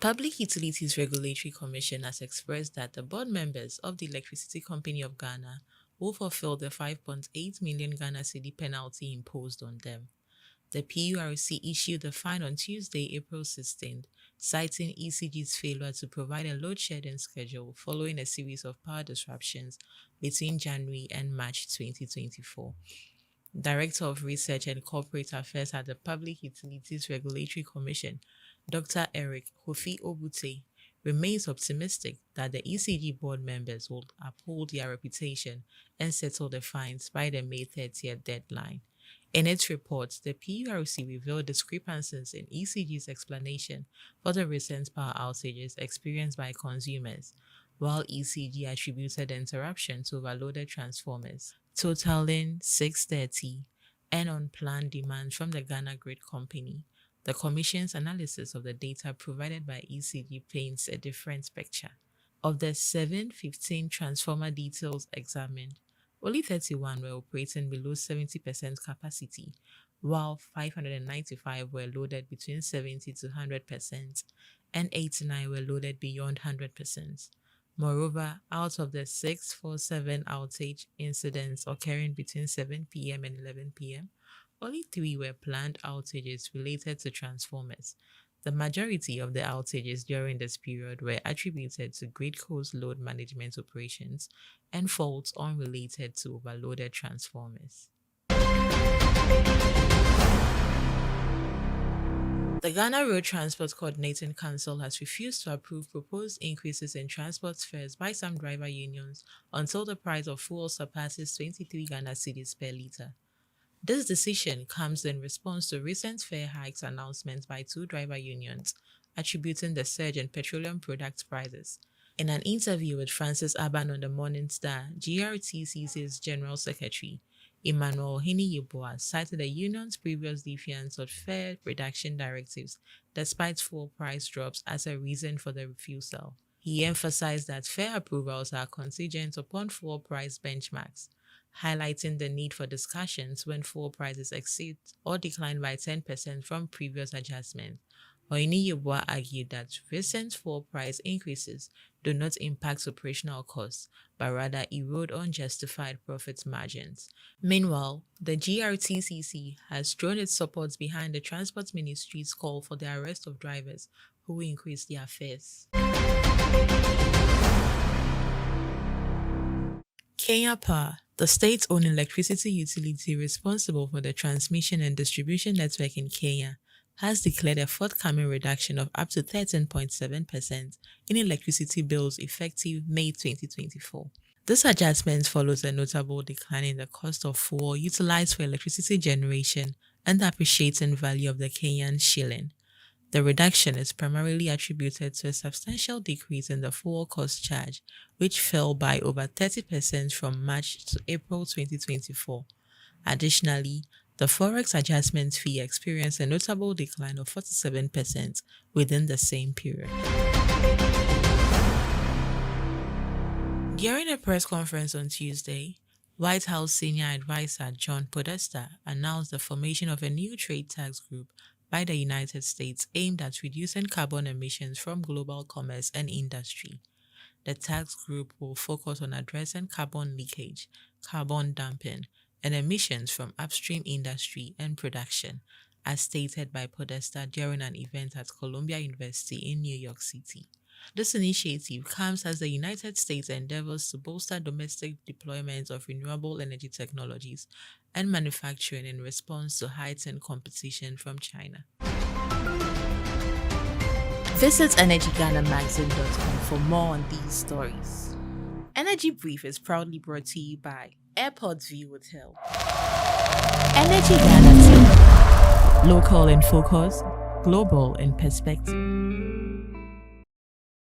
Public Utilities Regulatory Commission has expressed that the board members of the Electricity Company of Ghana will fulfill the 5.8 million Ghana cedi penalty imposed on them. The PURC issued a fine on Tuesday, April 16th, citing ECG's failure to provide a load shedding schedule following a series of power disruptions between January and March 2024. Director of Research and Corporate Affairs at the Public Utilities Regulatory Commission, Dr. Eric Hofi Obute, remains optimistic that the ECG board members will uphold their reputation and settle the fines by the May 30th deadline. In its report, the PURC revealed discrepancies in ECG's explanation for the recent power outages experienced by consumers, while ECG attributed the interruption to overloaded transformers, totaling 630, and unplanned demand from the Ghana Grid Company. The Commission's analysis of the data provided by ECG paints a different picture. Of the 715 transformer details examined, only 31 were operating below 70% capacity, while 595 were loaded between 70 to 100%, and 89 were loaded beyond 100%. Moreover, out of the 647 outage incidents occurring between 7 p.m. and 11 p.m., only 3 were planned outages related to transformers. The majority of the outages during this period were attributed to Gridco's load management operations and faults unrelated to overloaded transformers. The Ghana Road Transport Coordinating Council has refused to approve proposed increases in transport fares by some driver unions until the price of fuel surpasses 23 Ghana cedis per litre. This decision comes in response to recent fare hikes announcements by 2 driver unions, attributing the surge in petroleum product prices. In an interview with Francis Aban on the Morning Star, GRTCC's General Secretary, Emmanuel Hini cited the union's previous defiance of fare reduction directives despite fuel price drops as a reason for the refusal. He emphasized that fare approvals are contingent upon fuel price benchmarks, highlighting the need for discussions when fuel prices exceed or decline by 10% from previous adjustments. Oyiniyeboah argued that recent fuel price increases do not impact operational costs, but rather erode unjustified profit margins. Meanwhile, the GRTCC has thrown its support behind the Transport Ministry's call for the arrest of drivers who increase their fares. Kenya Power, the state-owned electricity utility responsible for the transmission and distribution network in Kenya, has declared a forthcoming reduction of up to 13.7% in electricity bills effective May 2024. This adjustment follows a notable decline in the cost of fuel utilized for electricity generation and the appreciating value of the Kenyan shilling. The reduction is primarily attributed to a substantial decrease in the fuel cost charge, which fell by over 30% from March to April 2024. Additionally, the Forex adjustment fee experienced a notable decline of 47% within the same period. During a press conference on Tuesday, White House Senior Advisor John Podesta announced the formation of a new trade tax group by the United States aimed at reducing carbon emissions from global commerce and industry. The tax group will focus on addressing carbon leakage, carbon dumping, and emissions from upstream industry and production, as stated by Podesta during an event at Columbia University in New York City. This initiative comes as the United States endeavors to bolster domestic deployment of renewable energy technologies and manufacturing in response to heightened competition from China. Visit EnergyGhanaMagazine.com for more on these stories. Energy Brief is proudly brought to you by Airport View Hotel. Energy Ghana Team. Local in focus, global in perspective.